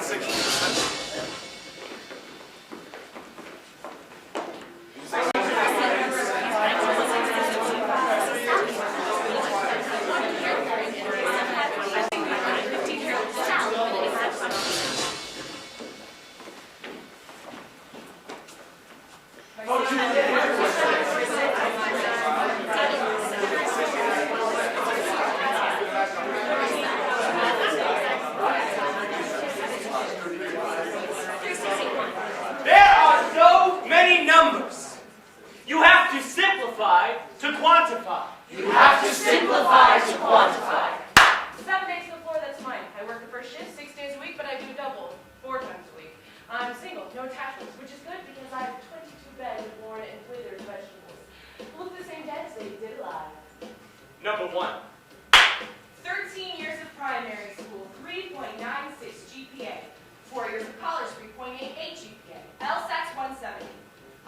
than 60%. Number 1. 13 years of primary school, 3.96 GPA. 4 years of college, 3.88 GPA. LSAT's 170.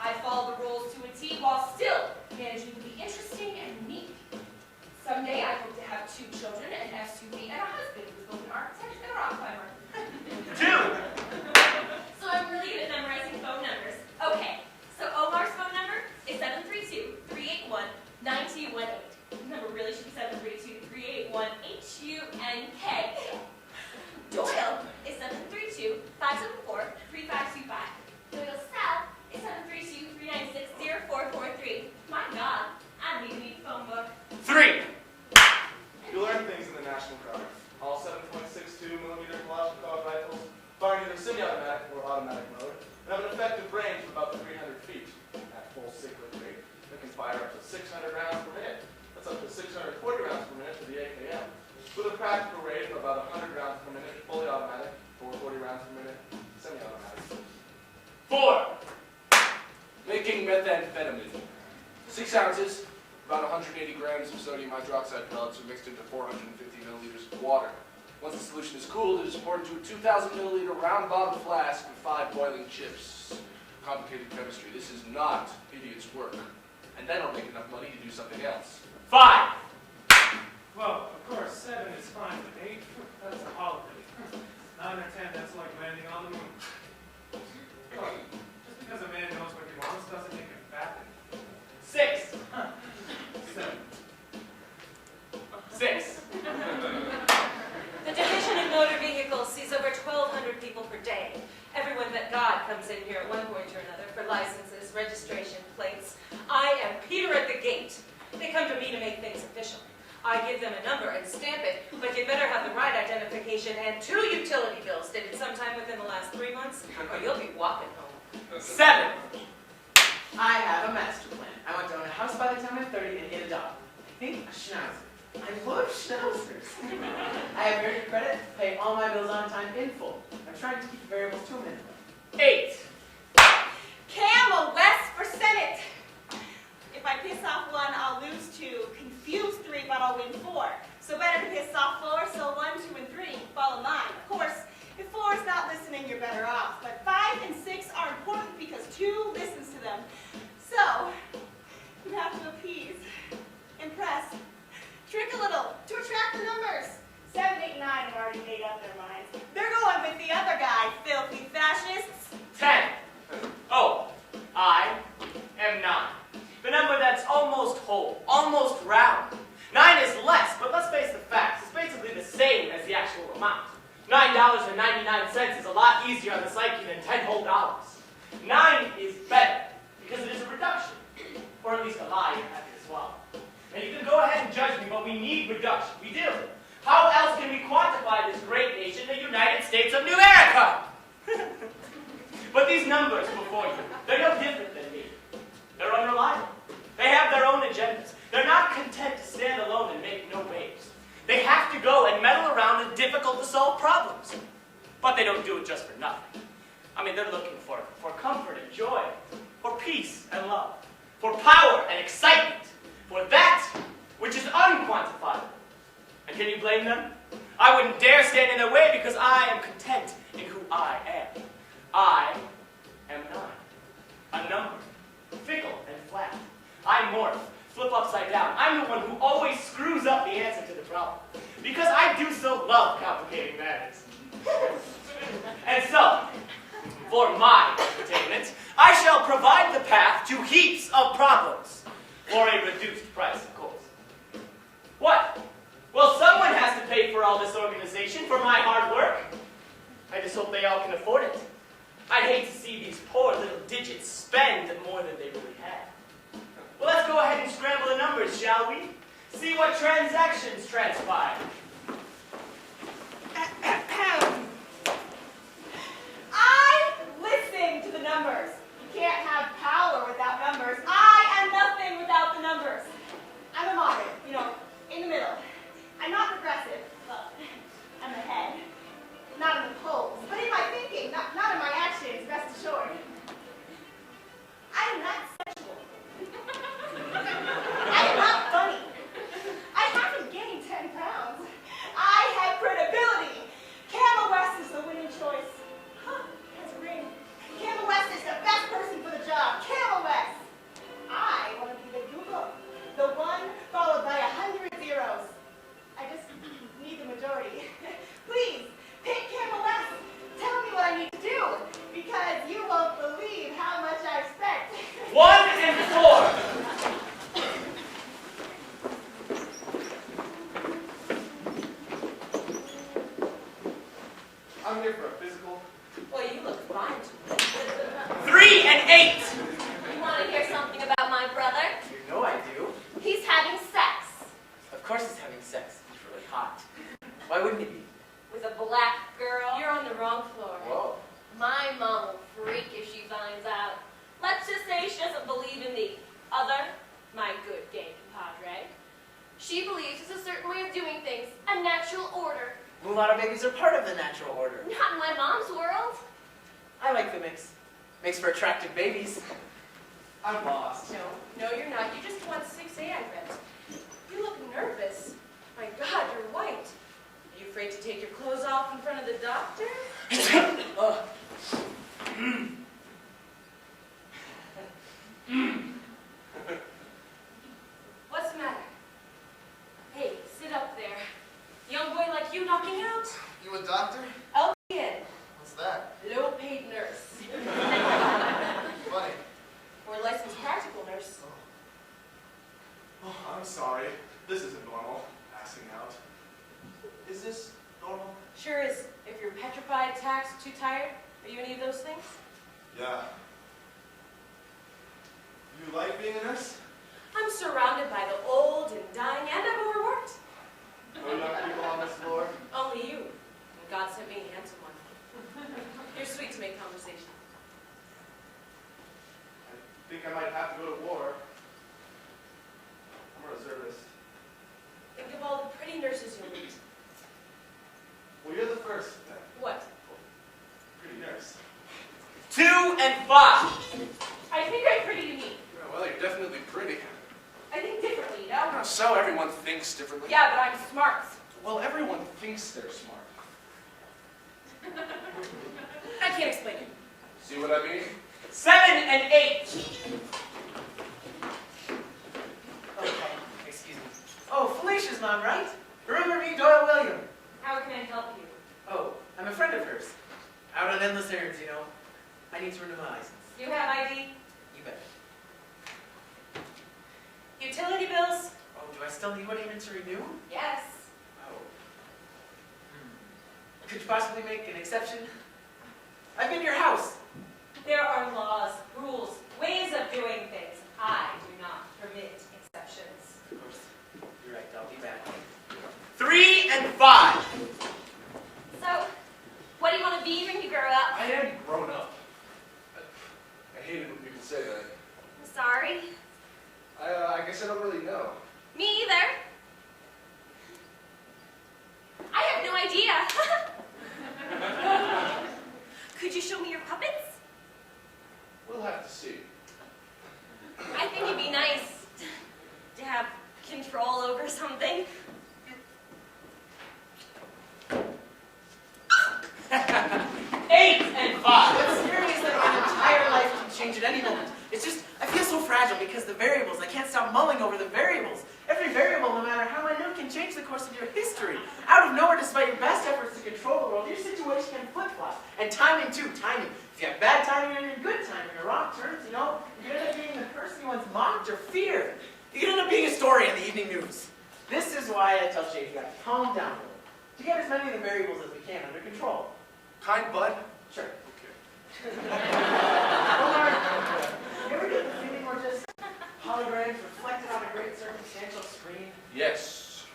I follow the rules to a T while still managing to be interesting and unique. Someday I hope to have 2 children, an SUV, and a husband who's both an architect and a rock climber. 2! So I'm really good at memorizing phone numbers. Okay, so Omar's phone number is 732-381-9218. Number really should be 732-381-HUNK. Doyle is 732-574-3525. Doyle South is 732-396-0443. My God, I really need a phone book. 3. You learn things in the National Guard. All 7.62mm Kalashnikov rifles fire in either semi-automatic or automatic mode and have an effective range of about 300 feet. At full cyclic rate, they can fire up to 600 rounds per minute. That's up to 640 rounds per minute for the AKM, with a practical rate of about 100 rounds per minute, fully automatic, 440 rounds per minute, semi-automatic. 4. Making methamphetamine. 6 ounces, about 180 grams of sodium hydroxide pellets are mixed into 450 milliliters of water. Once the solution is cooled, it is poured into a 2,000 milliliter round-bottom flask with 5 boiling chips. Complicated chemistry. This is not idiots' work. And then I'll make enough money to do something else. 5. Well, of course, 7 is fine, but 8, that's a holiday. 9 or 10, that's like landing on the moon. Look, just because a man knows what he wants doesn't make him fat. 6. 7. 6. The Division of Motor Vehicles sees over 1,200 people per day. Everyone but God comes in here at one point or another for licenses, registration, plates. I am Peter at the gate. They come to me to make things official. I give them a number and stamp it, but you better have the right identification and 2 utility bills dated sometime within the last 3 months, or you'll be walking home. 7. I have a master plan. I want to own a house by the time I'm 30 and get a dog. I think a schnauzer. I love schnauzers. I have very good credit, pay all my bills on time in full. I'm trying to keep the variables to a minimum. 8. Camel West for Senate. If I piss off 1, I'll lose 2. Confuse 3, but I'll win 4. So better to piss off 4, so 1, 2, and 3 fall in line. Of course, if 4 is not listening, you're better off. But 5 and 6 are important because 2 listens to them. So, you have to appease, impress, trick a little to attract the numbers. 7, 8, 9 have already made up their minds. They're going with the other guy, filthy fascists. 10. Oh, I am 9. The number that's almost whole, almost round. 9 is less, but let's face the facts. It's basically the same as the actual amount. $9.99 is a lot easier on the psyche than 10 whole dollars. 9 is better because it is a reduction, or at least a lie in that as well. Now you can go ahead and judge me, but we need reduction. We do. How else can we quantify this great nation, the United States of New America? But these numbers before you, they're no different than me. They're unreliable. They have their own agendas. They're not content to stand alone and make no waves. They have to go and meddle around in difficult-to-solve problems. But they don't do it just for nothing. I mean, they're looking for comfort and joy, for peace and love, for power and excitement, for that which is unquantifiable. And can you blame them? I wouldn't dare stand in their way because I am content in who I am. I am 9, a number, fickle and flat. I morph, flip upside down. I'm the one who always screws up the answer to the problem because I do so love complicating matters. for my entertainment, I shall provide the path to heaps of problems. For a reduced price, of course. What? Well, someone has to pay for all this organization for my hard work. I just hope they all can afford it. I'd hate to see these poor little digits spend more than they really have. Well, let's go ahead and scramble the numbers, shall we? See what transactions transpire. I listen to the numbers. You can't have power without numbers. I am nothing without the numbers. I'm a moderate, in the middle. I'm not progressive. Well, I'm ahead. Not in the polls, but in my thinking, not in my actions, rest assured. I am not sexual. I am not funny. I haven't gained 10 pounds. I have credibility. Camel West is the winning choice. Huh, that's a ring. Camel West is the best person for the job. Camel West. I want to be the Google. The one followed by 100 zeros. I just need the majority. Please, pick Camel West. Tell me what I need to do, because you won't believe how much I expect. 1 and 4. I'm here for a physical. Well, you look fine. 3 and 8. You want to hear something about my brother? You know I do. He's having sex Of course he's having sex. He's really hot. Why wouldn't he be? with a black girl. You're on the wrong floor. Whoa. My mom will freak if she finds out. Let's just say she doesn't believe in the other, my good gay compadre. She believes it's a certain way of doing things, a natural order. Mulatto babies are part of the natural order. Not in my mom's world. I like the mix. Makes for attractive babies. I'm lost. No, you're not. You just won 6A, I bet. You look nervous. My God, you're white. Are you afraid to take your clothes off in front of the doctor? What's the matter? Hey, sit up there. Young boy like you knocking out? You a doctor? LPN, What's that? low-paid nurse. Funny. Or licensed practical nurse. Oh, I'm sorry. This isn't normal. Passing out. Is this normal? Sure is. If you're petrified, taxed, too tired, are you any of those things? Yeah. You like being a nurse? I'm surrounded by the old and dying, and I'm overworked. No young people on this floor? Only you. And God sent me a handsome one. You're sweet to make conversation. I think I might have to go to war. I'm a reservist. Think of all the pretty nurses you'll meet. Well, you're the first, then. What? Pretty nurse. 2 and 5. I think I'm pretty unique. Well, you're definitely pretty. I think differently, you know? So everyone thinks differently. Yeah, but I'm smart. Well, everyone thinks they're smart. I can't explain it. See what I mean? 7 and 8. Okay, excuse me. Oh, Felicia's mom, right? Remember me, Doyle William? How can I help you? Oh, I'm a friend of hers. Out on endless errands, you know. I need to renew my license. You have ID? You bet. Utility bills? Oh, do I still need one even to renew? Yes. Oh. Could you possibly make an exception? I've been to your house. There are laws, rules, ways of doing things. I do not permit exceptions. Of course. You're right, I'll be back. 3 and 5. So, what do you want to be when you grow up? I am grown up. I hate it when people say that. I'm sorry. I guess I don't really know. Me either. I have no idea. Could you show me your puppets? We'll have to see. I think it'd be nice to have control over something. 8 and 5. What's scary is that my entire life can change at any moment. It's just, I feel so fragile because the variables, I can't stop mulling over the variables. Every variable, no matter how minute, can change the course of your history. Out of nowhere, despite your best efforts to control the world, your situation can flip-flop. And timing too, timing. If you have bad timing or good timing or wrong turns, you know, you end up being the person you once mocked or feared. You could end up being a story in the evening news. This is why I tell Jake you got to calm down a little, to get as many of the variables as we can under control. Kind bud? Sure. Okay. Omar, you ever get the feeling we're just holograms reflected on a great circumstantial screen? Yes.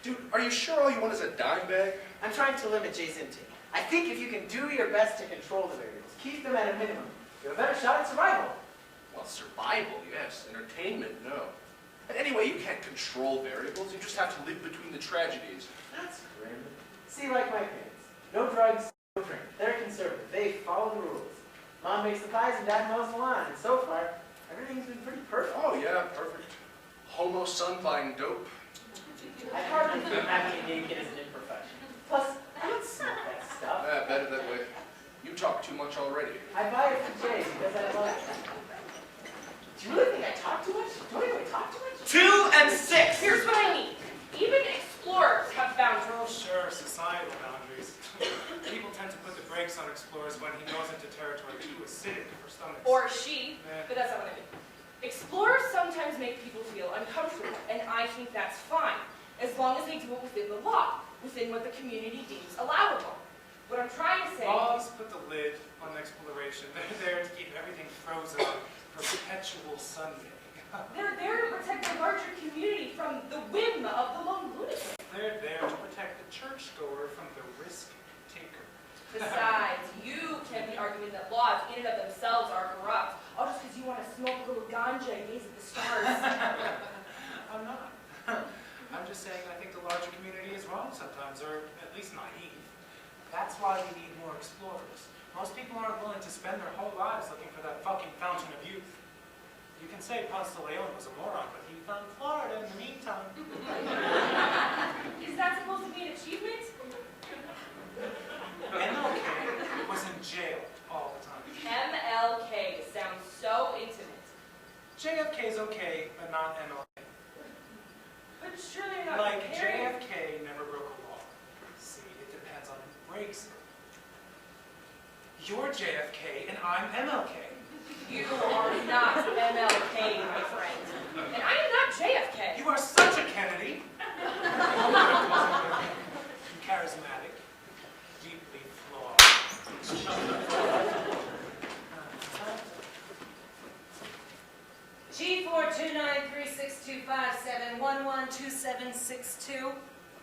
Dude, are you sure all you want is a dime bag? I'm trying to limit Jay's intake. I think if you can do your best to control the variables, keep them at a minimum, you have a better shot at survival. Well, survival, yes. Entertainment, no. And anyway, you can't control variables. You just have to live between the tragedies. That's grim. See, like my parents. No drugs, no drink. They're conservative. They follow the rules. Mom makes the pies and Dad mows the lawn. And so far, everything's been pretty perfect. Oh, yeah, perfect. Homo son buying dope. I hardly think having a naked is an imperfection. Plus, I don't smoke that stuff. Yeah, better that way. You talk too much already. I buy it for Jay because I love it. Do you really think I talk too much? Do I really talk too much? 2 and 6. Here's what I need. Even explorers have boundaries. Oh, sure, societal boundaries. People tend to put the brakes on explorers when he goes into territory too acidic for stomachs. Or she, Yeah. but that's not what I mean. Explorers sometimes make people feel uncomfortable, and I think that's fine, as long as they do it within the law, within what the community deems allowable. What I'm trying to say Laws put the lid on exploration. They're there to keep everything frozen on perpetual Sunday. they're there to protect the larger community from the whim of the lone lunatic. They're there to protect the churchgoer from the risk taker. Besides, you can't be arguing that laws in and of themselves are corrupt, all just because you want to smoke a little ganja and gaze at the stars. I'm not. I'm just saying I think the larger community is wrong sometimes, or at least naive. That's why we need more explorers. Most people aren't willing to spend their whole lives looking for that fucking fountain of youth. You can say Ponce de Leon was a moron, but he found Florida in the meantime. Is that supposed to be an achievement? MLK was in jail all the time. MLK sounds so intimate. JFK's okay, but not MLK. But surely you're not Like, comparing. JFK never broke a law. See, it depends on who breaks it. You're JFK, and I'm MLK. You are not MLK, my friend. And I am not JFK. You are such a Kennedy. Charismatic, deeply flawed. G4293625711272.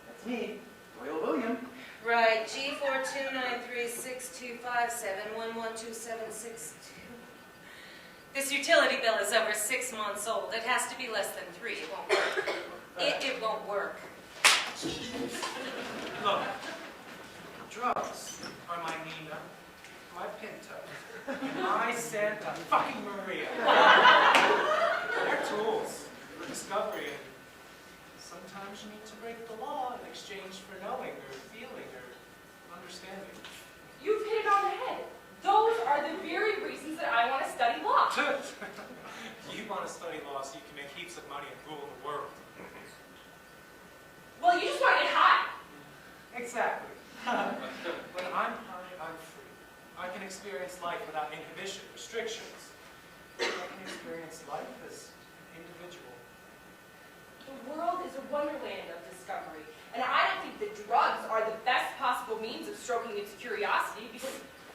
That's me, Royal William. Right, G4293625711272. This utility bill is over 6 months old. It has to be less than 3. It won't work. It won't work. Look, drugs are my Nina, my Pinto, and my Santa fucking Maria. They're tools for discovery, and sometimes you need to break the law in exchange for knowing or feeling or understanding. You've hit it on the head. Those are the very reasons that I want to study law. You want to study law so you can make heaps of money and rule the world. Well, you just want to get high. Exactly. When I'm high, I'm free. I can experience life without inhibition, restrictions. I can experience life as an individual. The world is a wonderland of discovery, and I don't think that drugs are the best possible means of stroking its curiosity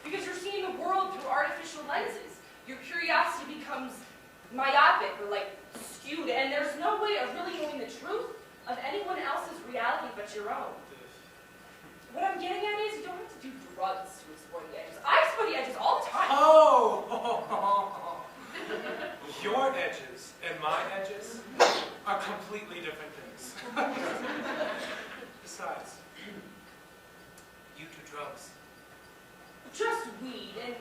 because you're seeing the world through artificial lenses. Your curiosity becomes myopic or like skewed, and there's no way of really knowing the truth of anyone else's reality but your own. What I'm getting at is you don't have to do drugs to explore the edges. I explore the edges all the time. Oh! Your edges and my edges are completely different things. Besides, you do drugs. Just weed, and